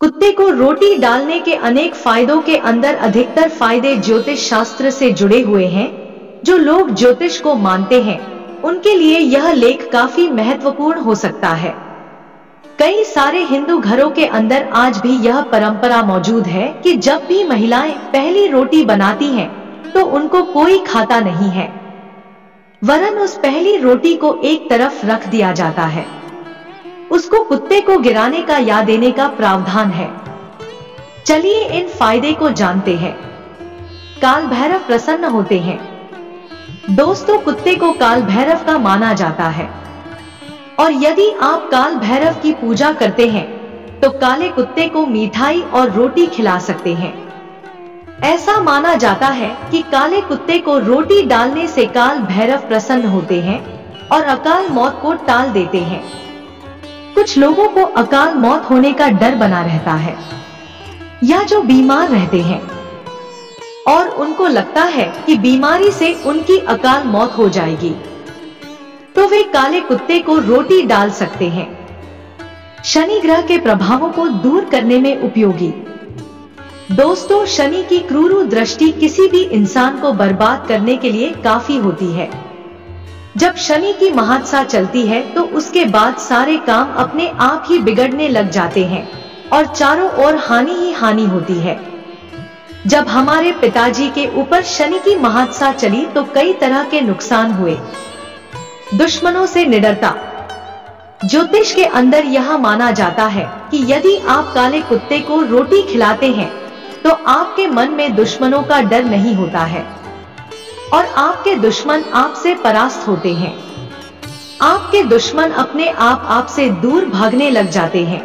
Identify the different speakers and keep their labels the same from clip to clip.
Speaker 1: कुत्ते को रोटी डालने के अनेक फायदों के अंदर अधिकतर फायदे ज्योतिष शास्त्र से जुड़े हुए हैं। जो लोग ज्योतिष को मानते हैं उनके लिए यह लेख काफी महत्वपूर्ण हो सकता है। कई सारे हिंदू घरों के अंदर आज भी यह परंपरा मौजूद है कि जब भी महिलाएं पहली रोटी बनाती हैं तो उनको कोई खाता नहीं है, वरन उस पहली रोटी को एक तरफ रख दिया जाता है। उसको कुत्ते को गिराने का या देने का प्रावधान है। चलिए इन फायदे को जानते हैं। काल भैरव प्रसन्न होते हैं। दोस्तों, कुत्ते को काल भैरव का माना जाता है और यदि आप काल भैरव की पूजा करते हैं तो काले कुत्ते को मिठाई और रोटी खिला सकते हैं। ऐसा माना जाता है कि काले कुत्ते को रोटी डालने से काल भैरव प्रसन्न होते हैं और अकाल मौत को टाल देते हैं। कुछ लोगों को अकाल मौत होने का डर बना रहता है, या जो बीमार रहते हैं और उनको लगता है कि बीमारी से उनकी अकाल मौत हो जाएगी, तो वे काले कुत्ते को रोटी डाल सकते हैं। शनि ग्रह के प्रभावों को दूर करने में उपयोगी। दोस्तों, शनि की क्रूर दृष्टि किसी भी इंसान को बर्बाद करने के लिए काफी होती है। जब शनि की महादशा चलती है तो उसके बाद सारे काम अपने आप ही बिगड़ने लग जाते हैं और चारों ओर हानि ही हानि होती है। जब हमारे पिताजी के ऊपर शनि की महादशा चली तो कई तरह के नुकसान हुए। दुश्मनों से निडरता। ज्योतिष के अंदर यह माना जाता है कि यदि आप काले कुत्ते को रोटी खिलाते हैं तो आपके मन में दुश्मनों का डर नहीं होता है और आपके दुश्मन आपसे परास्त होते हैं। आपके दुश्मन अपने आप आपसे दूर भागने लग जाते हैं।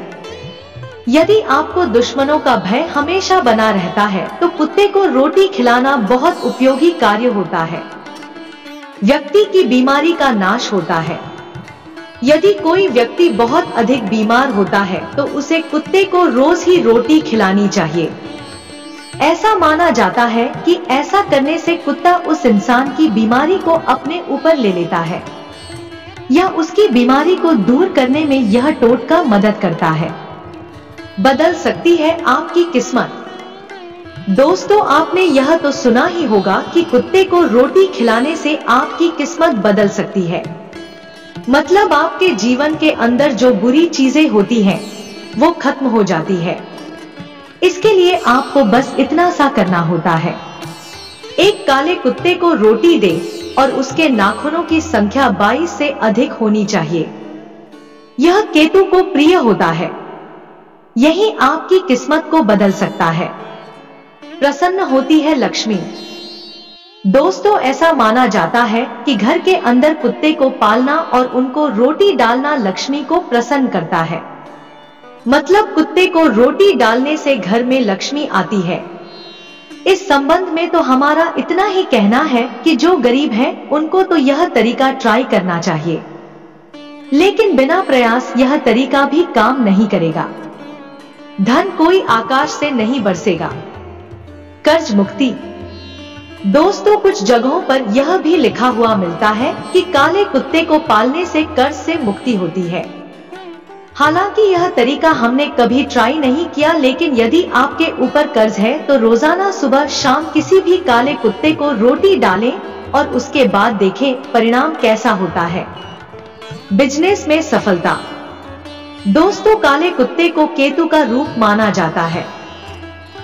Speaker 1: यदि आपको दुश्मनों का भय हमेशा बना रहता है तो कुत्ते को रोटी खिलाना बहुत उपयोगी कार्य होता है। व्यक्ति की बीमारी का नाश होता है। यदि कोई व्यक्ति बहुत अधिक बीमार होता है तो उसे कुत्ते को रोज ही रोटी खिलानी चाहिए। ऐसा माना जाता है कि ऐसा करने से कुत्ता उस इंसान की बीमारी को अपने ऊपर ले लेता है या उसकी बीमारी को दूर करने में यह टोटका मदद करता है। बदल सकती है आपकी किस्मत। दोस्तों, आपने यह तो सुना ही होगा कि कुत्ते को रोटी खिलाने से आपकी किस्मत बदल सकती है। मतलब आपके जीवन के अंदर जो बुरी चीजें होती हैं वो खत्म हो जाती है। इसके लिए आपको बस इतना सा करना होता है। एक काले कुत्ते को रोटी दे और उसके नाखूनों की संख्या 22 से अधिक होनी चाहिए। यह केतु को प्रिय होता है। यही आपकी किस्मत को बदल सकता है। प्रसन्न होती है लक्ष्मी। दोस्तों, ऐसा माना जाता है कि घर के अंदर कुत्ते को पालना और उनको रोटी डालना लक्ष्मी को प्रसन्न करता है। मतलब कुत्ते को रोटी डालने से घर में लक्ष्मी आती है। इस संबंध में तो हमारा इतना ही कहना है कि जो गरीब हैं उनको तो यह तरीका ट्राई करना चाहिए, लेकिन बिना प्रयास यह तरीका भी काम नहीं करेगा। धन कोई आकाश से नहीं बरसेगा। कर्ज मुक्ति। दोस्तों, कुछ जगहों पर यह भी लिखा हुआ मिलता है कि काले कुत्ते को पालने से कर्ज से मुक्ति होती है। हालांकि यह तरीका हमने कभी ट्राई नहीं किया, लेकिन यदि आपके ऊपर कर्ज है तो रोजाना सुबह शाम किसी भी काले कुत्ते को रोटी डालें और उसके बाद देखें परिणाम कैसा होता है। बिजनेस में सफलता। दोस्तों, काले कुत्ते को केतु का रूप माना जाता है।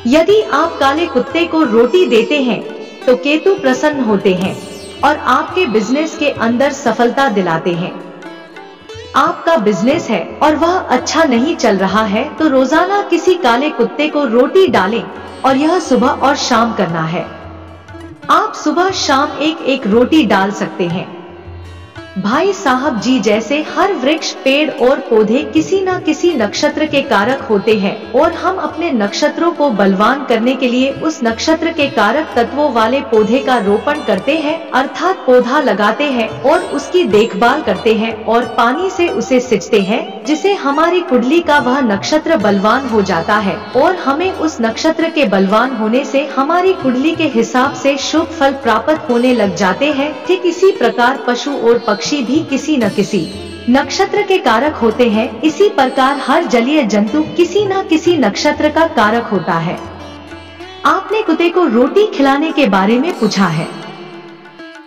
Speaker 1: यदि आप काले कुत्ते को रोटी देते हैं तो केतु प्रसन्न होते हैं और आपके बिजनेस के अंदर सफलता दिलाते हैं। आपका बिजनेस है और वह अच्छा नहीं चल रहा है तो रोजाना किसी काले कुत्ते को रोटी डालें और यह सुबह और शाम करना है। आप सुबह शाम एक एक रोटी डाल सकते हैं। भाई साहब जी, जैसे हर वृक्ष, पेड़ और पौधे किसी न किसी नक्षत्र के कारक होते हैं और हम अपने नक्षत्रों को बलवान करने के लिए उस नक्षत्र के कारक तत्वों वाले पौधे का रोपण करते हैं, अर्थात पौधा लगाते हैं और उसकी देखभाल करते हैं और पानी से उसे सिंचते हैं, जिसे हमारी कुंडली का वह नक्षत्र बलवान हो जाता है और हमें उस नक्षत्र के बलवान होने से हमारी कुंडली के हिसाब से शुभ फल प्राप्त होने लग जाते हैं। ठीक इसी प्रकार पशु और पक्षी भी किसी न किसी नक्षत्र के कारक होते हैं, इसी प्रकार हर जलीय जंतु किसी न किसी नक्षत्र का कारक होता है। आपने कुत्ते को रोटी खिलाने के बारे में पूछा है।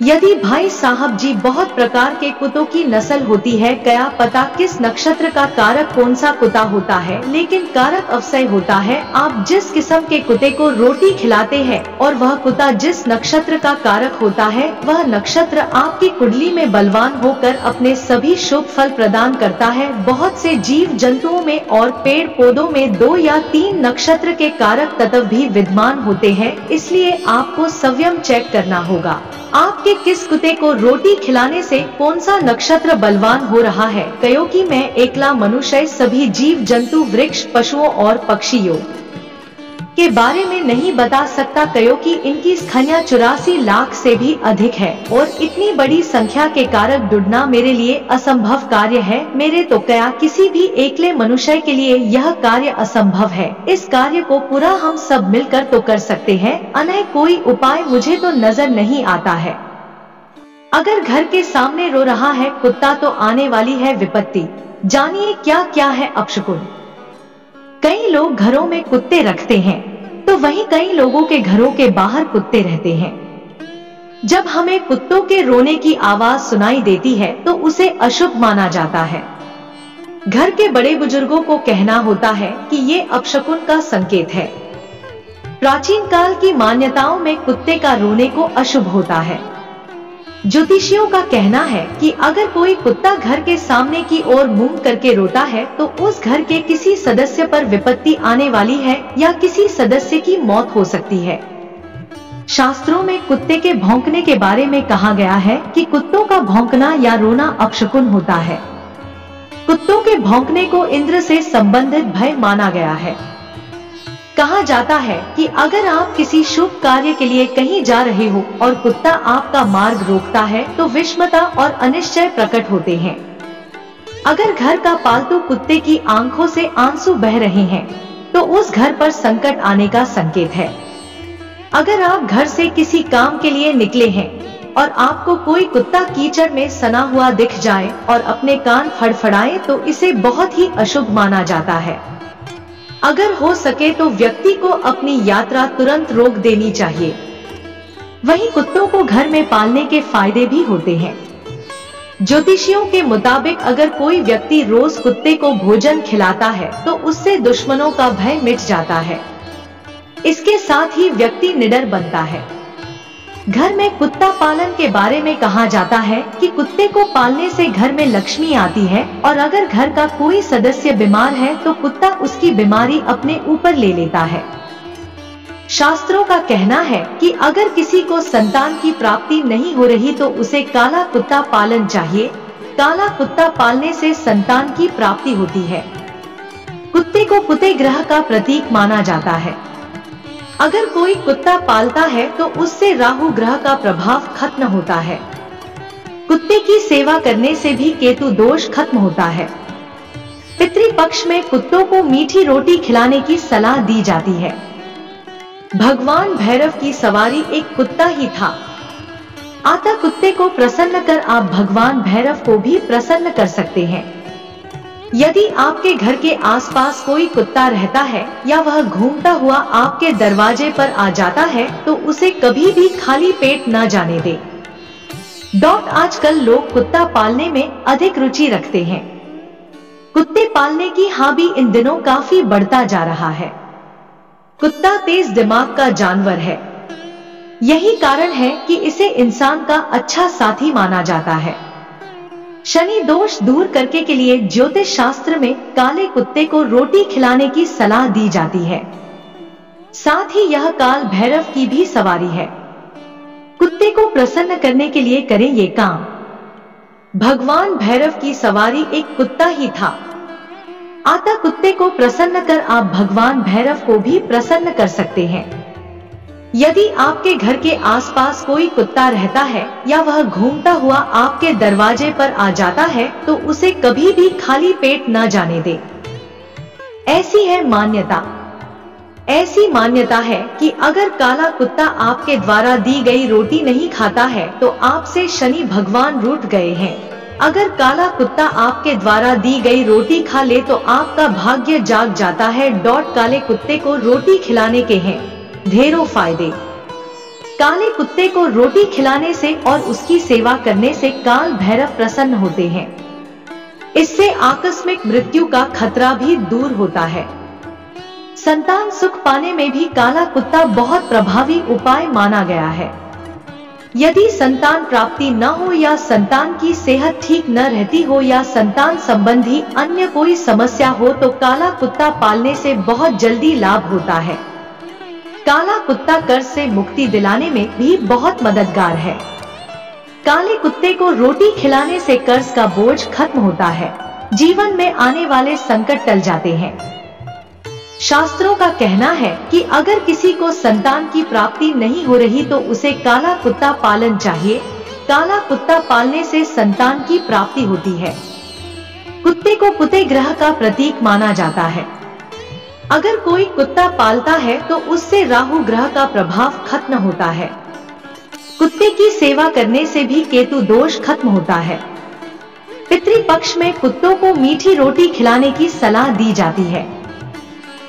Speaker 1: यदि भाई साहब जी बहुत प्रकार के कुत्तों की नस्ल होती है, क्या पता किस नक्षत्र का कारक कौन सा कुत्ता होता है, लेकिन कारक अवश्य होता है। आप जिस किस्म के कुत्ते को रोटी खिलाते हैं और वह कुत्ता जिस नक्षत्र का कारक होता है, वह नक्षत्र आपकी कुंडली में बलवान होकर अपने सभी शुभ फल प्रदान करता है। बहुत से जीव जंतुओं में और पेड़ पौधों में 2 या 3 नक्षत्र के कारक तत्व भी विद्यमान होते हैं, इसलिए आपको स्वयं चेक करना होगा आपके किस कुत्ते को रोटी खिलाने से कौन सा नक्षत्र बलवान हो रहा है। क्योंकि मैं एकला मनुष्य सभी जीव जंतु वृक्ष पशुओं और पक्षियों के बारे में नहीं बता सकता, क्योंकि इनकी संख्या 84 लाख से भी अधिक है और इतनी बड़ी संख्या के कारक ढूंढना मेरे लिए असंभव कार्य है। मेरे तो क्या किसी भी एकले मनुष्य के लिए यह कार्य असंभव है। इस कार्य को पूरा हम सब मिलकर तो कर सकते हैं, अन्य कोई उपाय मुझे तो नजर नहीं आता है। अगर घर के सामने रो रहा है कुत्ता तो आने वाली है विपत्ति। जानिए क्या क्या है अपशकुन। कई लोग घरों में कुत्ते रखते हैं, तो वहीं कई लोगों के घरों के बाहर कुत्ते रहते हैं। जब हमें कुत्तों के रोने की आवाज सुनाई देती है तो उसे अशुभ माना जाता है। घर के बड़े बुजुर्गों को कहना होता है कि ये अपशकुन का संकेत है। प्राचीन काल की मान्यताओं में कुत्ते का रोने को अशुभ होता है। ज्योतिषियों का कहना है कि अगर कोई कुत्ता घर के सामने की ओर मुंह करके रोता है तो उस घर के किसी सदस्य पर विपत्ति आने वाली है या किसी सदस्य की मौत हो सकती है। शास्त्रों में कुत्ते के भौंकने के बारे में कहा गया है कि कुत्तों का भौंकना या रोना अपशकुन होता है। कुत्तों के भौंकने को इंद्र से संबंधित भय माना गया है। कहा जाता है कि अगर आप किसी शुभ कार्य के लिए कहीं जा रहे हो और कुत्ता आपका मार्ग रोकता है तो विषमता और अनिश्चय प्रकट होते हैं। अगर घर का पालतू कुत्ते की आंखों से आंसू बह रहे हैं तो उस घर पर संकट आने का संकेत है। अगर आप घर से किसी काम के लिए निकले हैं और आपको कोई कुत्ता कीचड़ में सना हुआ दिख जाए और अपने कान फड़फड़ाए तो इसे बहुत ही अशुभ माना जाता है। अगर हो सके तो व्यक्ति को अपनी यात्रा तुरंत रोक देनी चाहिए। वहीं कुत्तों को घर में पालने के फायदे भी होते हैं। ज्योतिषियों के मुताबिक अगर कोई व्यक्ति रोज कुत्ते को भोजन खिलाता है तो उससे दुश्मनों का भय मिट जाता है। इसके साथ ही व्यक्ति निडर बनता है। घर में कुत्ता पालन के बारे में कहा जाता है कि कुत्ते को पालने से घर में लक्ष्मी आती है और अगर घर का कोई सदस्य बीमार है तो कुत्ता उसकी बीमारी अपने ऊपर ले लेता है। शास्त्रों का कहना है कि अगर किसी को संतान की प्राप्ति नहीं हो रही तो उसे काला कुत्ता पालन चाहिए। काला कुत्ता पालने से संतान की प्राप्ति होती है। कुत्ते को कुत्ते ग्रह का प्रतीक माना जाता है। अगर कोई कुत्ता पालता है तो उससे राहु ग्रह का प्रभाव खत्म होता है। कुत्ते की सेवा करने से भी केतु दोष खत्म होता है। पितृपक्ष में कुत्तों को मीठी रोटी खिलाने की सलाह दी जाती है। भगवान भैरव की सवारी एक कुत्ता ही था। अतः कुत्ते को प्रसन्न कर आप भगवान भैरव को भी प्रसन्न कर सकते हैं। यदि आपके घर के आसपास कोई कुत्ता रहता है या वह घूमता हुआ आपके दरवाजे पर आ जाता है तो उसे कभी भी खाली पेट न जाने दे। आजकल लोग कुत्ता पालने में अधिक रुचि रखते हैं। कुत्ते पालने की हॉबी इन दिनों काफी बढ़ता जा रहा है। कुत्ता तेज दिमाग का जानवर है। यही कारण है कि इसे इंसान का अच्छा साथी माना जाता है। शनि दोष दूर करने के लिए ज्योतिष शास्त्र में काले कुत्ते को रोटी खिलाने की सलाह दी जाती है। साथ ही यह काल भैरव की भी सवारी है। कुत्ते को प्रसन्न करने के लिए करें ये काम। भगवान भैरव की सवारी एक कुत्ता ही था। अतः कुत्ते को प्रसन्न कर आप भगवान भैरव को भी प्रसन्न कर सकते हैं। यदि आपके घर के आसपास कोई कुत्ता रहता है या वह घूमता हुआ आपके दरवाजे पर आ जाता है तो उसे कभी भी खाली पेट न जाने दे। ऐसी है मान्यता। ऐसी मान्यता है कि अगर काला कुत्ता आपके द्वारा दी गई रोटी नहीं खाता है तो आपसे शनि भगवान रूठ गए हैं। अगर काला कुत्ता आपके द्वारा दी गई रोटी खा ले तो आपका भाग्य जाग जाता है। काले कुत्ते को रोटी खिलाने के हैं ढेरों फायदे। काले कुत्ते को रोटी खिलाने से और उसकी सेवा करने से काल भैरव प्रसन्न होते हैं। इससे आकस्मिक मृत्यु का खतरा भी दूर होता है। संतान सुख पाने में भी काला कुत्ता बहुत प्रभावी उपाय माना गया है। यदि संतान प्राप्ति न हो या संतान की सेहत ठीक न रहती हो या संतान संबंधी अन्य कोई समस्या हो तो काला कुत्ता पालने से बहुत जल्दी लाभ होता है। काला कुत्ता कर्ज से मुक्ति दिलाने में भी बहुत मददगार है। काले कुत्ते को रोटी खिलाने से कर्ज का बोझ खत्म होता है, जीवन में आने वाले संकट टल जाते हैं। शास्त्रों का कहना है कि अगर किसी को संतान की प्राप्ति नहीं हो रही तो उसे काला कुत्ता पालन चाहिए। काला कुत्ता पालने से संतान की प्राप्ति होती है। कुत्ते को कुत्ते ग्रह का प्रतीक माना जाता है। अगर कोई कुत्ता पालता है तो उससे राहु ग्रह का प्रभाव खत्म होता है। कुत्ते की सेवा करने से भी केतु दोष खत्म होता है। पितृपक्ष में कुत्तों को मीठी रोटी खिलाने की सलाह दी जाती है।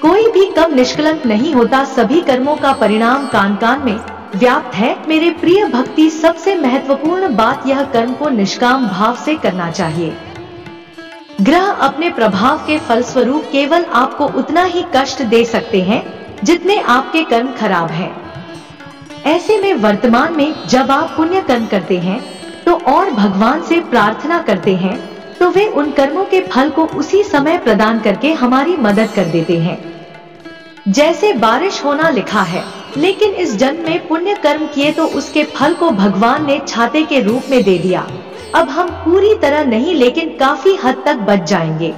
Speaker 1: कोई भी कम निष्कलंक नहीं होता, सभी कर्मों का परिणाम कान कान में व्याप्त है। मेरे प्रिय भक्ति, सबसे महत्वपूर्ण बात यह कर्म को निष्काम भाव से करना चाहिए। ग्रह अपने प्रभाव के फलस्वरूप केवल आपको उतना ही कष्ट दे सकते हैं जितने आपके कर्म खराब हैं। ऐसे में वर्तमान में जब आप पुण्य कर्म करते हैं तो और भगवान से प्रार्थना करते हैं तो वे उन कर्मों के फल को उसी समय प्रदान करके हमारी मदद कर देते हैं। जैसे बारिश होना लिखा है, लेकिन इस जन्म में पुण्य कर्म किए तो उसके फल को भगवान ने छाते के रूप में दे दिया। अब हम पूरी तरह नहीं लेकिन काफी हद तक बच जाएंगे।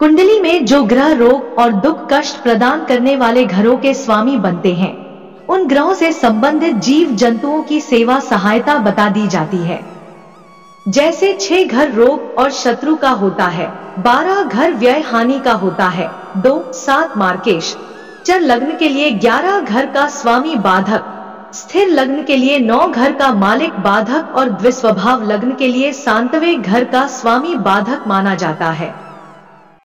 Speaker 1: कुंडली में जो ग्रह रोग और दुख कष्ट प्रदान करने वाले घरों के स्वामी बनते हैं, उन ग्रहों से संबंधित जीव जंतुओं की सेवा सहायता बता दी जाती है। जैसे 6 घर रोग और शत्रु का होता है, 12 घर व्यय हानि का होता है, 2, 7 मार्केश चर लग्न के लिए 11 घर का स्वामी बाधक, स्थिर लग्न के लिए 9 घर का मालिक बाधक और द्विस्वभाव लग्न के लिए 7वें घर का स्वामी बाधक माना जाता है।